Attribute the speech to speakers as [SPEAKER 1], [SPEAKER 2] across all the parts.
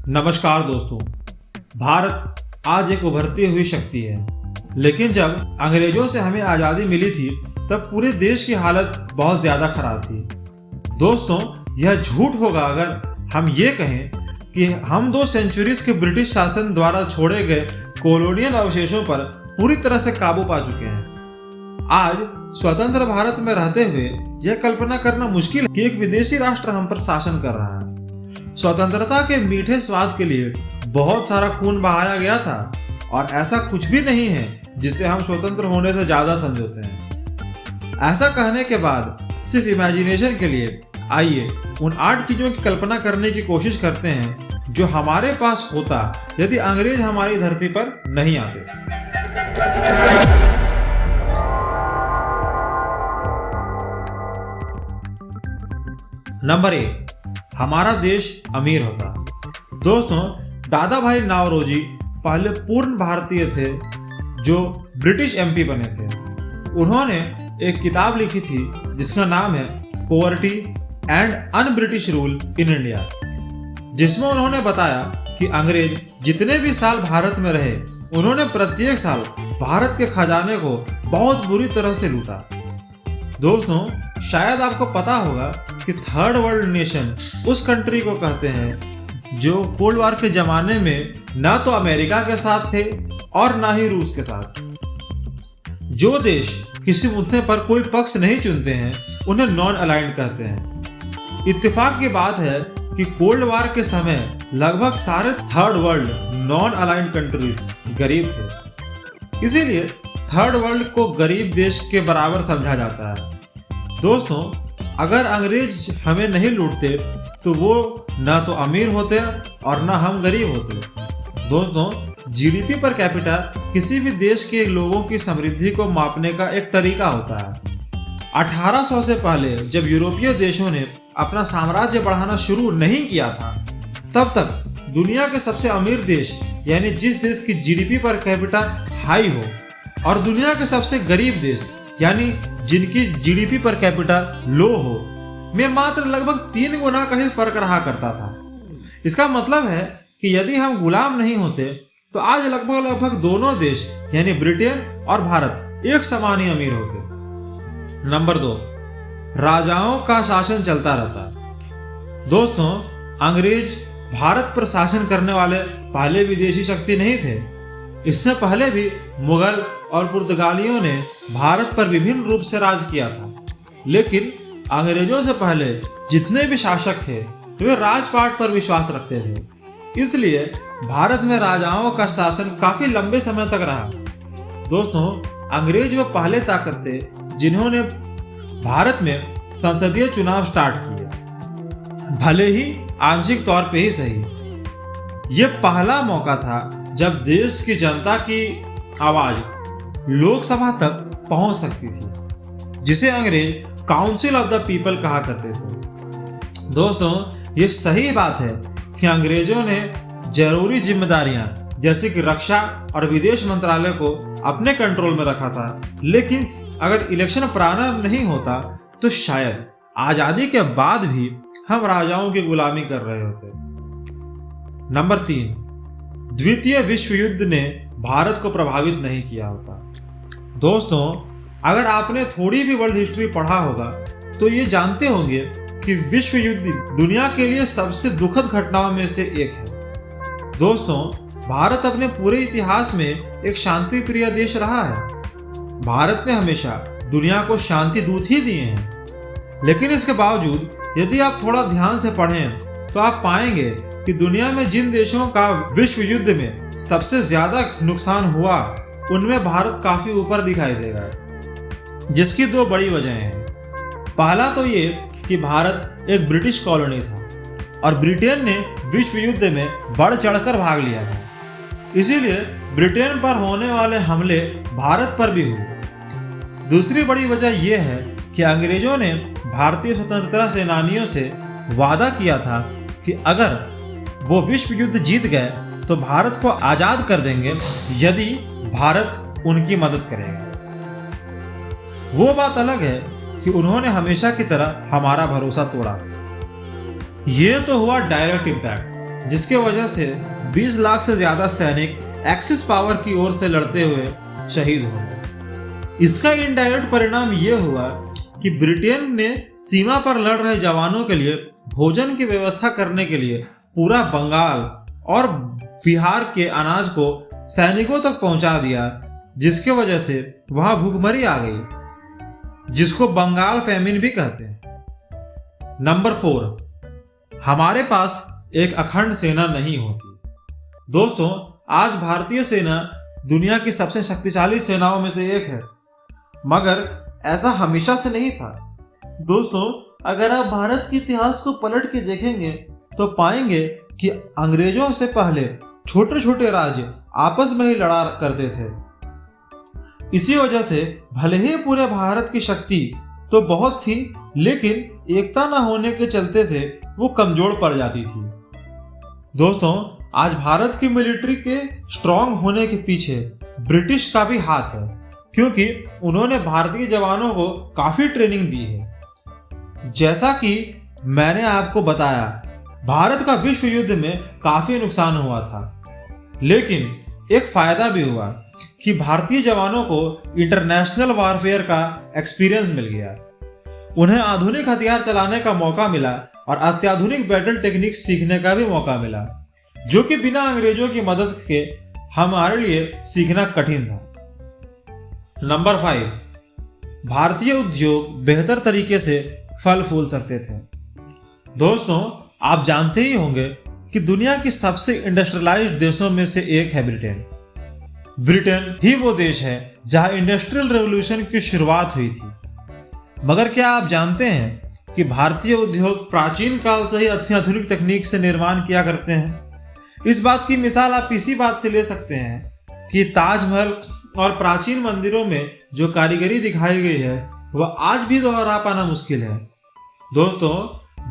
[SPEAKER 1] नमस्कार दोस्तों। भारत आज एक उभरती हुई शक्ति है, लेकिन जब अंग्रेजों से हमें आज़ादी मिली थी तब पूरे देश की हालत बहुत ज़्यादा खराब थी। दोस्तों, यह झूठ होगा अगर हम ये कहें कि हम 2 सेंचुरीज के ब्रिटिश शासन द्वारा छोड़े गए कॉलोनियल अवशेषों पर पूरी तरह से काबू पा चुके हैं। आज स्वतंत्र भारत में रहते हुए यह कल्पना करना मुश्किल है कि एक विदेशी राष्ट्र हम पर शासन कर रहा है। स्वतंत्रता के मीठे स्वाद के लिए बहुत सारा खून बहाया गया था और ऐसा कुछ भी नहीं है जिसे हम स्वतंत्र होने से ज्यादा समझते हैं। ऐसा कहने के बाद सिर्फ इमेजिनेशन के लिए आइए उन 8 चीजों की कल्पना करने की कोशिश करते हैं जो हमारे पास होता यदि अंग्रेज हमारी धरती पर नहीं आते। नंबर 1, हमारा देश अमीर होता। दोस्तों, दादा भाई नावरोजी पहले पूर्ण भारतीय थे जो ब्रिटिश एमपी बने थे। उन्होंने एक किताब लिखी थी जिसका नाम है poverty and un British rule in India, जिसमें उन्होंने बताया कि अंग्रेज जितने भी साल भारत में रहे उन्होंने प्रत्येक साल भारत के खजाने को बहुत बुरी तरह से लूटा। दोस्तों, शायद आपको पता होगा कि थर्ड वर्ल्ड नेशन उस कंट्री को कहते हैं जो कोल्ड वॉर के जमाने में ना तो अमेरिका के साथ थे और ना ही रूस के साथ। जो देश किसी मुद्दे पर कोई पक्ष नहीं चुनते हैं उन्हें नॉन अलाइंड कहते हैं। इत्तेफाक की बात है कि कोल्ड वॉर के समय लगभग सारे third world non aligned countries गरीब थे, इसीलिए थर्ड वर्ल्ड को गरीब देश के बराबर समझा जाता है। दोस्तों, अगर अंग्रेज हमें नहीं लूटते तो वो ना तो अमीर होते और ना हम गरीब होते। दोस्तों, जीडीपी पर कैपिटा किसी भी देश के लोगों की समृद्धि को मापने का एक तरीका होता है। 1800 से पहले जब यूरोपीय देशों ने अपना साम्राज्य बढ़ाना शुरू नहीं किया था, तब तक दुनिया के सबसे अमीर देश यानी जिस देश की जीडीपी पर कैपिटा हाई हो और दुनिया के सबसे गरीब देश यानी जिनकी जीडीपी पर कैपिटा लो हो में मात्र लगभग 3 गुना का ही फर्क रहा करता था। इसका मतलब है कि यदि हम गुलाम नहीं होते तो आज लगभग दोनों देश यानी ब्रिटेन और भारत एक समान ही अमीर होते। नंबर 2, राजाओं का शासन चलता रहता। दोस्तों, अंग्रेज भारत पर शासन करने वाले पहले विदेशी शक्ति नहीं थे। इससे पहले भी मुगल और पुर्तगालियों ने भारत पर विभिन्न रूप से राज किया था, लेकिन अंग्रेजों से पहले जितने भी शासक थे वे राजपाट पर विश्वास रखते थे, इसलिए भारत में राजाओं का शासन काफी लंबे समय तक रहा। दोस्तों, अंग्रेज वो पहले ताकत थे जिन्होंने भारत में संसदीय चुनाव स्टार्ट किए, भले ही आंशिक तौर पे ही सही। ये पहला मौका था जब देश की जनता की आवाज लोकसभा तक पहुंच सकती थी, जिसे अंग्रेज काउंसिल ऑफ द पीपल कहा करते थे। दोस्तों, ये सही बात है कि अंग्रेजों ने जरूरी जिम्मेदारियां जैसे कि रक्षा और विदेश मंत्रालय को अपने कंट्रोल में रखा था, लेकिन अगर इलेक्शन प्रारंभ नहीं होता तो शायद आजादी के बाद भी हम राजाओं की गुलामी कर रहे होते। नंबर 3, द्वितीय विश्व युद्ध ने भारत को प्रभावित नहीं किया होता। दोस्तों, अगर आपने थोड़ी भी वर्ल्ड हिस्ट्री पढ़ा होगा तो ये जानते होंगे कि विश्व युद्ध दुनिया के लिए सबसे दुखद घटनाओं में से एक है। दोस्तों, भारत अपने पूरे इतिहास में एक शांति प्रिय देश रहा है। भारत ने हमेशा दुनिया को शांति दूत ही दिए हैं, लेकिन इसके बावजूद यदि आप थोड़ा ध्यान से पढ़ें तो आप पाएंगे कि दुनिया में जिन देशों का विश्व युद्ध में सबसे ज्यादा नुकसान हुआ उनमें भारत काफी ऊपर दिखाई देगा, जिसकी 2 बड़ी वजहें हैं। पहला तो ये कि भारत एक ब्रिटिश कॉलोनी था और ब्रिटेन ने विश्व युद्ध में बढ़ चढ़कर भाग लिया था, इसीलिए ब्रिटेन पर होने वाले हमले भारत पर भी हुए। दूसरी बड़ी वजह यह है कि अंग्रेजों ने भारतीय स्वतंत्रता सेनानियों से वादा किया था कि अगर वो विश्व युद्ध जीत गए तो भारत को आजाद कर देंगे यदि भारत उनकी मदद करेगा। वो बात अलग है कि उन्होंने हमेशा की तरह हमारा भरोसा तोड़ा। ये तो हुआ डायरेक्ट इम्पैक्ट, जिसके वजह से 20 लाख से ज्यादा सैनिक एक्सिस पावर की ओर से लड़ते हुए शहीद हो गए। इसका इनडायरेक्ट परिणाम यह हुआ कि ब्रिटेन ने सीमा पर लड़ रहे जवानों के लिए भोजन की व्यवस्था करने के लिए पूरा बंगाल और बिहार के अनाज को सैनिकों तक पहुंचा दिया, जिसके वजह से वहां भूखमरी आ गई, जिसको बंगाल फैमिन भी कहते हैं। नंबर 4, हमारे पास एक अखंड सेना नहीं होती। दोस्तों, आज भारतीय सेना दुनिया की सबसे शक्तिशाली सेनाओं में से एक है, मगर ऐसा हमेशा से नहीं था। दोस्तों, अगर आप भारत के इतिहास को पलट के देखेंगे तो पाएंगे कि अंग्रेजों से पहले छोटे छोटे राज्य आपस में ही लड़ा करते थे। इसी वजह से भले ही पूरे भारत की शक्ति तो बहुत थी, लेकिन एकता न होने के चलते से वो कमजोर पड़ जाती थी। दोस्तों, आज भारत की मिलिट्री के स्ट्रांग होने के पीछे ब्रिटिश का भी हाथ है, क्योंकि उन्होंने भारतीय जवानों को काफी ट्रेनिंग दी है। जैसा कि मैंने आपको बताया, भारत का विश्व युद्ध में काफी नुकसान हुआ था, लेकिन एक फायदा भी हुआ कि भारतीय जवानों को इंटरनेशनल वारफेयर का एक्सपीरियंस मिल गया। उन्हें आधुनिक हथियार चलाने का मौका मिला और अत्याधुनिक बैटल टेक्निक सीखने का भी मौका मिला, जो कि बिना अंग्रेजों की मदद के हमारे लिए सीखना कठिन था। नंबर 5, भारतीय उद्योग बेहतर तरीके से फल फूल सकते थे। दोस्तों, आप जानते ही होंगे कि दुनिया की सबसे इंडस्ट्रियलाइज्ड देशों में से एक है ब्रिटेन। ब्रिटेन ही वो देश है जहां इंडस्ट्रियल रेवोल्यूशन की शुरुआत हुई थी। मगर क्या आप जानते हैं कि भारतीय उद्योग प्राचीन काल से ही अत्याधुनिक तकनीक से निर्माण किया करते हैं। इस बात की मिसाल आप इसी बात से ले सकते हैं कि ताजमहल और प्राचीन मंदिरों में जो कारीगरी दिखाई गई है वह आज भी दोहरा पाना मुश्किल है। दोस्तों,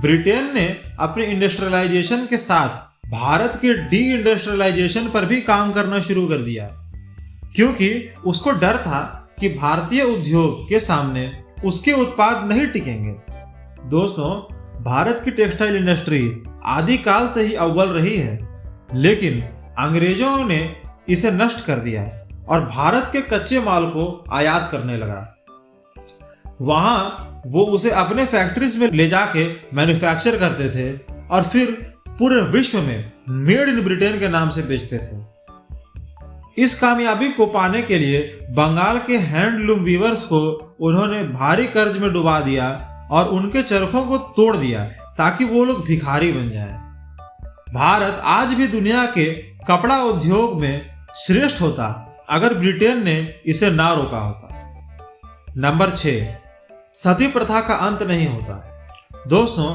[SPEAKER 1] ब्रिटेन ने अपने इंडस्ट्रियलाइजेशन के साथ भारत के डी इंडस्ट्रियलाइजेशन पर भी काम करना शुरू कर दिया, क्योंकि उसको डर था कि भारतीय उद्योग के सामने उसके उत्पाद नहीं टिकेंगे। दोस्तों, भारत की टेक्सटाइल इंडस्ट्री आदिकाल से ही अव्वल रही है, लेकिन अंग्रेजों ने इसे नष्ट कर दिया और भारत के कच्चे माल को आयात करने लगा। वहां वो उसे अपने फैक्ट्रीज में ले जाके मैन्युफैक्चर करते थे और फिर पूरे विश्व में मेड इन ब्रिटेन के नाम से बेचते थे। इस कामयाबी को पाने के लिए बंगाल के हैंडलूम वीवर्स को उन्होंने भारी कर्ज में डुबा दिया और उनके चरखों को तोड़ दिया ताकि वो लोग भिखारी बन जाएं। भारत आज भी दुनिया के कपड़ा उद्योग में श्रेष्ठ होता अगर ब्रिटेन ने इसे ना रोका होता। नंबर 6, सती प्रथा का अंत नहीं होता। दोस्तों,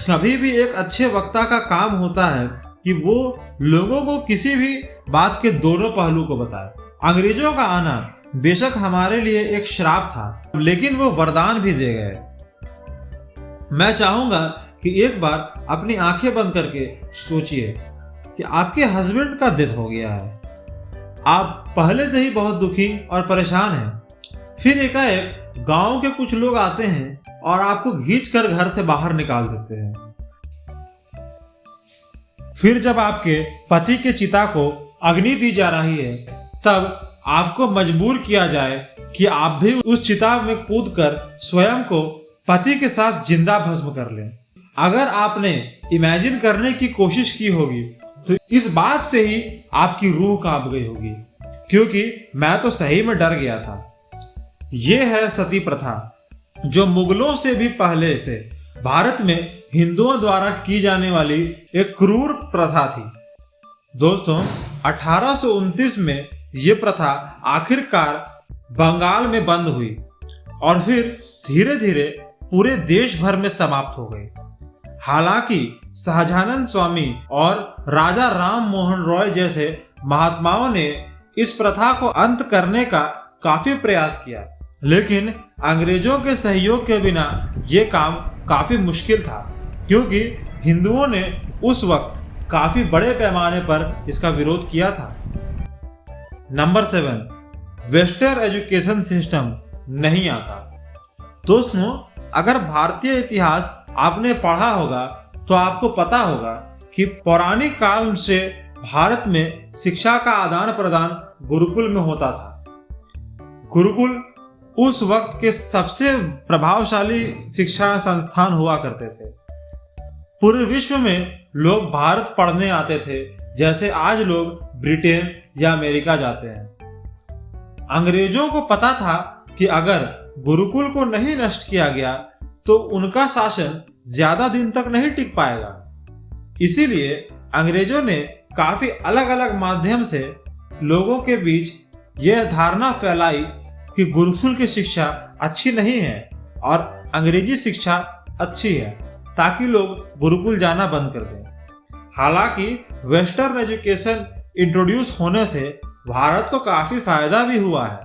[SPEAKER 1] कभी भी एक अच्छे वक्ता का काम होता है कि वो लोगों को किसी भी बात के दोनों पहलू को बताए। अंग्रेजों का आना बेशक हमारे लिए एक श्राप था, लेकिन वो वरदान भी दे गए। मैं चाहूंगा कि एक बार अपनी आंखें बंद करके सोचिए कि आपके हस्बैंड का डेथ हो गया है। आप पहले से ही बहुत दुखी और परेशान हैं। फिर एकाएक गांव के कुछ लोग आते हैं और आपको खींचकर घर से बाहर निकाल देते हैं। फिर जब आपके पति के चिता को अग्नि दी जा रही है, तब आपको मजबूर किया जाए कि आप भी उस चिता में कूदकर स्वयं को पति के साथ जिंदा भस्म कर लें। अगर आपने इमेजिन करने की कोशिश की होगी तो इस बात से ही आपकी रूह कांप गई होगी, क्योंकि मैं तो सही में डर गया था। यह है सती प्रथा, जो मुगलों से भी पहले से भारत में हिंदुओं द्वारा की जाने वाली एक क्रूर प्रथा थी। दोस्तों, 1829 में यह प्रथा आखिरकार बंगाल में बंद हुई और फिर धीरे धीरे पूरे देश भर में समाप्त हो गई। हालांकि सहजानंद स्वामी और राजा राम मोहन रॉय जैसे महात्माओं ने इस प्रथा को अंत करने का काफी प्रयास किया, लेकिन अंग्रेजों के सहयोग के बिना यह काम काफी मुश्किल था, क्योंकि हिंदुओं ने उस वक्त काफी बड़े पैमाने पर इसका विरोध किया था। नंबर 7, वेस्टर्न एजुकेशन सिस्टम नहीं आता। दोस्तों, अगर भारतीय इतिहास आपने पढ़ा होगा तो आपको पता होगा कि पौराणिक काल से भारत में शिक्षा का आदान प्रदान गुरुकुल में होता था। गुरुकुल उस वक्त के सबसे प्रभावशाली शिक्षा संस्थान हुआ करते थे। पूरे विश्व में लोग भारत पढ़ने आते थे जैसे आज लोग ब्रिटेन या अमेरिका जाते हैं। अंग्रेजों को पता था कि अगर गुरुकुल को नहीं नष्ट किया गया तो उनका शासन ज्यादा दिन तक नहीं टिक पाएगा। इसीलिए अंग्रेजों ने काफी अलग अलग माध्यम से लोगों के बीच यह धारणा फैलाई कि गुरुकुल की शिक्षा अच्छी नहीं है और अंग्रेजी शिक्षा अच्छी है, ताकि लोग गुरुकुल जाना बंद कर दें। हालांकि वेस्टर्न एजुकेशन इंट्रोड्यूस होने से भारत को काफी फायदा भी हुआ है।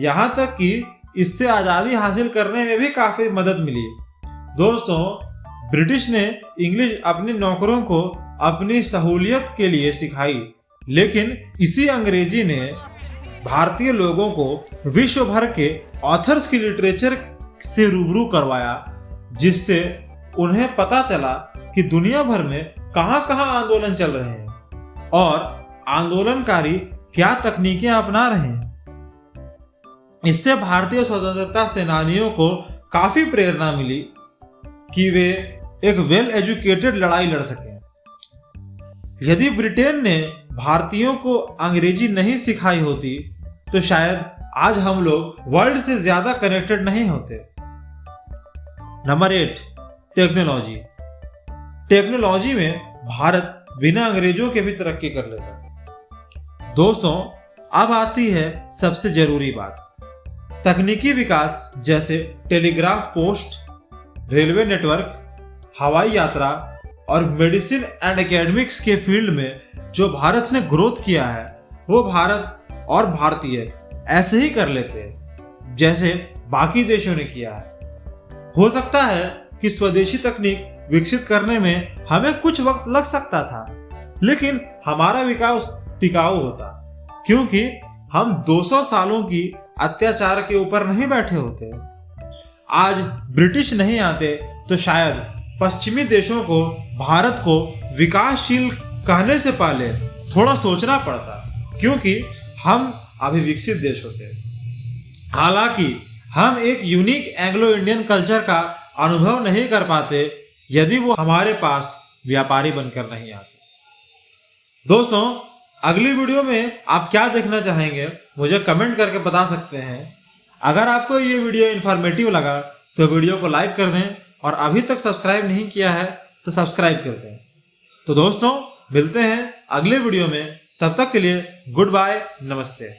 [SPEAKER 1] यहाँ तक कि इससे आजादी हासिल करने में भी काफी मदद मिली। दोस्तों, ब्रिटिश ने इंग्लिश अपने नौकरों को अपनी सहूलियत के लिए सिखाई, लेकिन इसी अंग्रेजी ने भारतीय लोगों को विश्व भर के ऑथर्स की लिटरेचर से रूबरू करवाया, जिससे उन्हें पता चला कि दुनिया भर में कहां-कहां आंदोलन चल रहे हैं और आंदोलनकारी क्या तकनीकें अपना रहे हैं। इससे भारतीय स्वतंत्रता सेनानियों को काफी प्रेरणा मिली कि वे एक वेल एजुकेटेड लड़ाई लड़ सकें। यदि ब्रिटेन ने भारतीयों को अंग्रेजी नहीं सिखाई होती तो शायद आज हम लोग वर्ल्ड से ज्यादा कनेक्टेड नहीं होते। Number 8, technology. टेक्नोलॉजी में भारत बिना अंग्रेजों के भी तरक्की कर लेता। दोस्तों, अब आती है सबसे जरूरी बात। तकनीकी विकास जैसे टेलीग्राफ पोस्ट, रेलवे नेटवर्क, हवाई यात्रा और मेडिसिन एंड एकेडमिक्स के फील्ड में जो भारत ने ग्रोथ किया है, वो भारत और भारतीय ऐसे ही कर लेते हैं जैसे बाकी देशों ने किया है। हो सकता है कि स्वदेशी तकनीक विकसित करने में हमें कुछ वक्त लग सकता था, लेकिन हमारा विकास टिकाऊ होता, क्योंकि हम 200 सालों की अत्याचार के ऊपर नहीं बैठे होते। आज ब्रिटिश नहीं आते तो शायद पश्चिमी देशों को भारत को विकासशील कहने से पहले थोड़ा सोचना पड़ता, क्योंकि हम अभी विकसित देश होते। हालांकि हम एक यूनिक एंग्लो इंडियन कल्चर का अनुभव नहीं कर पाते यदि वो हमारे पास व्यापारी बनकर नहीं आते। दोस्तों, अगली वीडियो में आप क्या देखना चाहेंगे मुझे कमेंट करके बता सकते हैं। अगर आपको ये वीडियो इन्फॉर्मेटिव लगा तो वीडियो को लाइक कर दें और अभी तक सब्सक्राइब नहीं किया है तो सब्सक्राइब कर दें। तो दोस्तों, मिलते हैं अगले वीडियो में, तब तक के लिए गुड बाय, नमस्ते।